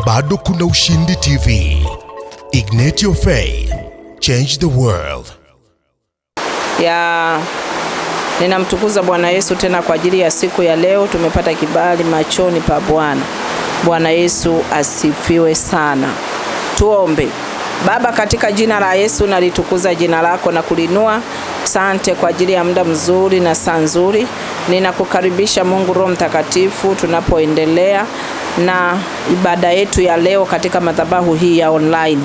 Bado kuna Ushindi TV. Ignite your faith. Change the world. Ninamtukuza Bwana Yesu tena kwa ajili ya siku ya leo. Tumepata kibali machoni pa Bwana. Bwana Yesu asifiwe sana. Tuombe. Baba, katika jina la Yesu nalitukuza jina lako na kulinua. Asante kwa ajili ya muda mzuri na saa nzuri. Ninakukaribisha Mungu Roho Mtakatifu tunapoendelea na ibada yetu ya leo katika madhabahu hii ya online.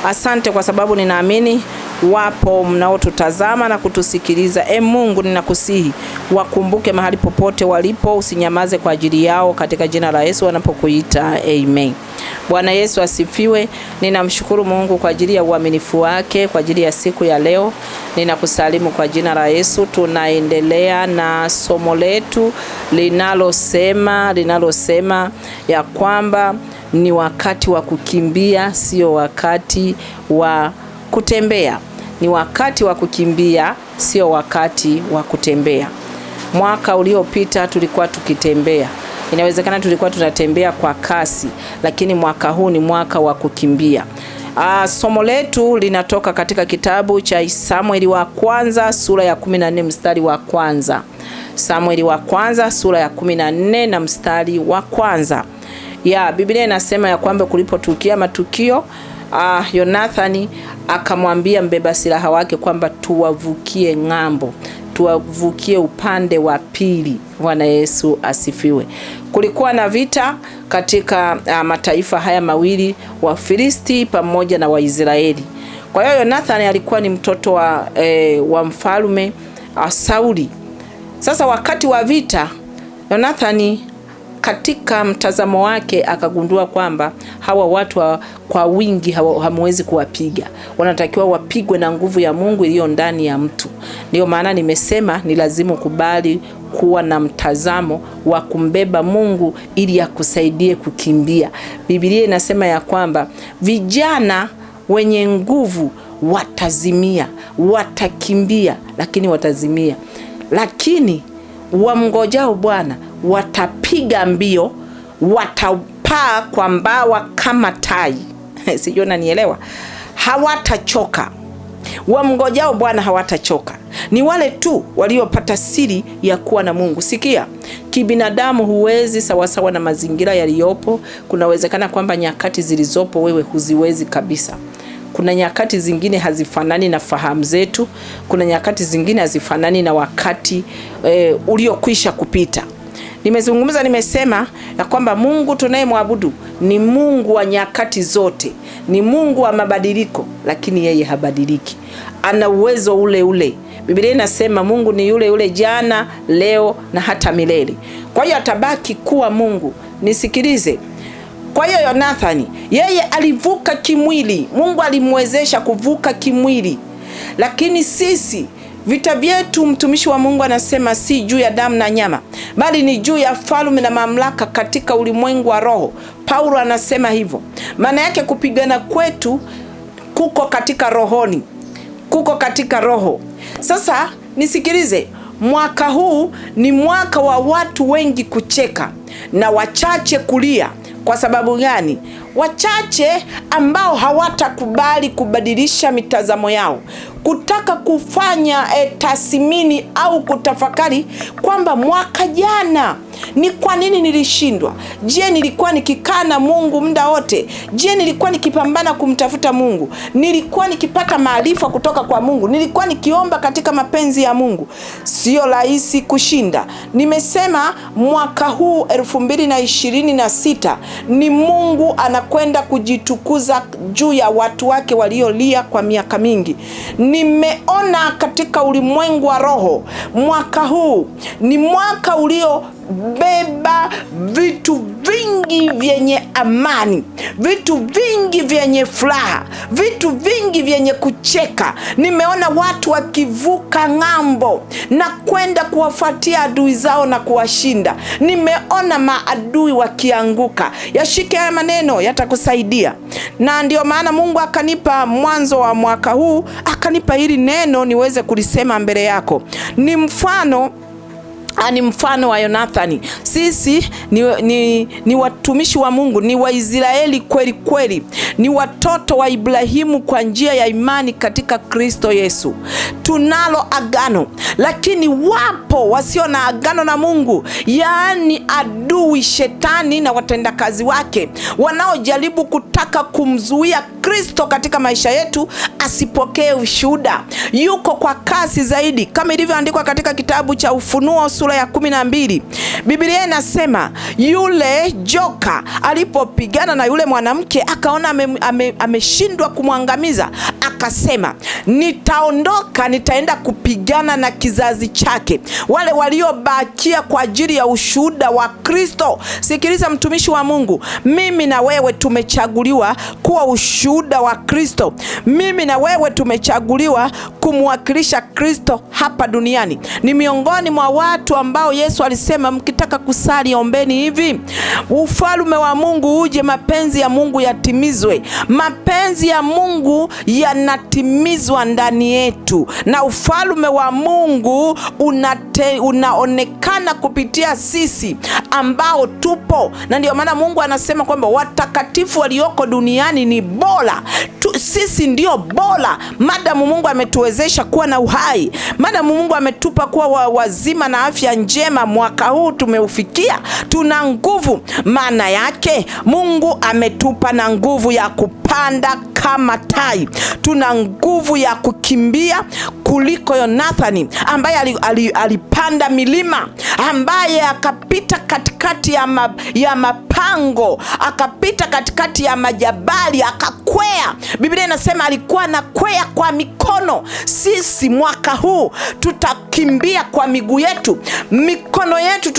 Asante kwa sababu ninaamini wapo mnaotutazama na kutusikiliza. Mungu, ninakusihi wakumbuke mahali popote walipo, usinyamaze kwa ajili yao katika jina la Yesu wanapokuita. Amen. Bwana Yesu asifiwe. Ninamshukuru Mungu kwa ajili ya uaminifu wake kwa ajili ya siku ya leo. Ninakusalimu kwa jina la Yesu. Tunaendelea na somo letu linalosema ya kwamba ni wakati wa kukimbia, sio wakati wa kutembea. Ni wakati wa kukimbia, sio wakati wa kutembea. Mwaka uliopita tulikuwa tukitembea. Inawezekana tulikuwa tunatembea kwa kasi, lakini mwaka huu ni mwaka wa kukimbia. Somo letu linatoka katika kitabu cha Samueli wa kwanza sura ya 14 mstari wa kwanza. Samueli wa kwanza sura ya 14 na mstari wa kwanza. Biblia inasema ya kwamba kulipotukia matukio, Yonathani akamwambia mbeba silaha wake kwamba tuwavukie ng'ambo, tuwavukie upande wa pili. Bwana Yesu asifiwe. Kulikuwa na vita katika mataifa haya mawili, wa Filisti pamoja na Waisraeli. Kwa hiyo Yonathani alikuwa ni mtoto wa mfalme Sauli. Sasa wakati wa vita, Yonathani katika mtazamo wake akagundua kwamba hawa watu kwa wingi hamwezi kuwapiga. Wanatakiwa wapigwe na nguvu ya Mungu iliyo ndani ya mtu. Ndio maana nimesema ni lazima kubali kuwa na mtazamo wa kumbeba Mungu ili akusaidie kukimbia. Biblia inasema ya kwamba vijana wenye nguvu watazimia, watakimbia lakini watazimia. Lakini wamngojao Bwana watapiga mbio, watapaa kwa mbawa kama tai. Sijui unanielewa? Hawatachoka. Wamngojao Bwana hawatachoka. Ni wale tu waliopata siri ya kuwa na Mungu. Sikia, kibinadamu huwezi sawasawa na mazingira yaliyopo. Kunawezekana kwamba nyakati zilizopo wewe huziwezi kabisa. Kuna nyakati zingine hazifanani na fahamu zetu. Kuna nyakati zingine hazifanani na wakati uliokwisha kupita. Nimesema ya kwamba Mungu tunayemwabudu ni Mungu wa nyakati zote. Ni Mungu wa mabadiliko, lakini yeye habadiliki. Ana uwezo ule ule. Biblia inasema Mungu ni yule yule jana, leo na hata milele. Kwa hiyo atabaki kuwa Mungu. Nisikilize. Kwa hiyo Yonathani, yeye alivuka kimwili. Mungu alimwezesha kuvuka kimwili. Lakini sisi, vita vyetu, mtumishi wa Mungu anasema si juu ya damu na nyama, bali ni juu ya falme na mamlaka katika ulimwengu wa roho. Paulo anasema hivyo. Maana yake kupigana kwetu kuko katika rohoni. Kuko katika roho. Sasa nisikilize, mwaka huu ni mwaka wa watu wengi kucheka na wachache kulia. Kwa sababu gani? Wachache ambao hawatakubali kubadilisha mitazamo yao, kutaka kufanya tathmini au kutafakari kwamba mwaka jana ni kwa nini nilishindwa? Je, nilikuwa nikikaa na Mungu muda wote? Je, nilikuwa nikipambana kumtafuta Mungu? Nilikuwa nikipata maarifa kutoka kwa Mungu? Nilikuwa nikiomba katika mapenzi ya Mungu? Sio rahisi kushinda. Nimesema mwaka huu 2026 ni Mungu anakwenda kujitukuza juu ya watu wake waliolia kwa miaka mingi. Nimeona katika ulimwengu wa roho, mwaka huu ni mwaka uliobeba vitu vingi vyenye amani, vitu vingi vyenye furaha, vitu vingi vyenye kucheka. Nimeona watu wakivuka ng'ambo na kwenda kuwafuatia adui zao na kuwashinda. Nimeona maadui wakianguka. Yashike haya maneno, yatakusaidia. Na ndio maana Mungu akanipa mwanzo wa mwaka huu, akanipa hili neno niweze kulisema mbele yako. Ni mfano ni mfano wa Yonathani. Sisi ni watumishi wa Mungu, ni Waisraeli kweli kweli, ni watoto wa Ibrahimu kwa njia ya imani katika Kristo Yesu. Tunalo agano, lakini wapo wasio na agano na Mungu, yaani adui Shetani na watendakazi wake, wanaojaribu kutaka kumzuia Kristo katika maisha yetu asipokee ushuhuda. Yuko kwa kasi zaidi, kama ilivyoandikwa katika kitabu cha Ufunuo sura ya 12. Biblia inasema yule joka alipopigana na yule mwanamke akaona ameshindwa kumwangamiza, akasema nitaondoka, nitaenda kupigana na kizazi chake, wale waliobakia kwa ajili ya ushuhuda wa Kristo. Sikiliza mtumishi wa Mungu, mimi na wewe tumechaguliwa kuwa ushuhuda wa Kristo. Mimi na wewe tumechaguliwa kumwakilisha Kristo hapa duniani. Ni miongoni mwa watu ambao Yesu alisema mkitaka kusali ombeni hivi: ufalme wa Mungu uje, mapenzi ya Mungu yatimizwe. Mapenzi ya Mungu yanatimizwa ndani yetu, na ufalme wa Mungu unaonekana kupitia sisi ambao tupo. Na ndio maana Mungu anasema kwamba watakatifu walioko duniani ni bora. Sisi ndio bora madamu Mungu ametuwezesha kuwa na uhai, madamu Mungu ametupa kuwa wazima na afya njema. Mwaka huu tumeufikia, tuna nguvu. Maana yake Mungu ametupa na nguvu ya kupanda kama tai. Tuna nguvu ya kukimbia kuliko Yonathani ambaye alipanda milima, ambaye akapita katikati ya mapango, akapita katikati ya majabali, akakwea. Biblia inasema alikuwa anakwea kwa mikono. Sisi mwaka huu tutakimbia kwa miguu yetu. Mikono yetu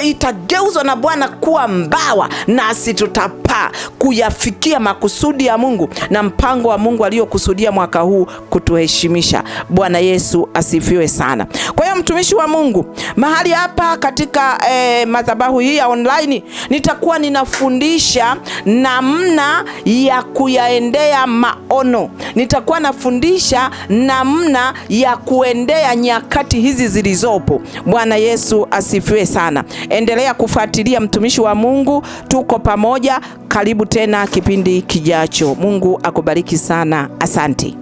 itageuzwa na Bwana kuwa mbawa, nasi tutapaa kuyafikia makusudi ya Mungu na mpango wa Mungu aliyokusudia mwaka huu kutuheshimisha. Bwana Yesu asifiwe sana. Kwa hiyo mtumishi wa Mungu, mahali hapa katika madhabahu hii ya online nitakuwa ninafundisha namna ya kuyaendea maono. Nitakuwa nafundisha namna ya kuendea nyakati hizi zilizopo. Bwana Yesu asifiwe sana. Endelea kufuatilia mtumishi wa Mungu, tuko pamoja. Karibu tena kipindi kijacho. Mungu akubariki sana. Asante.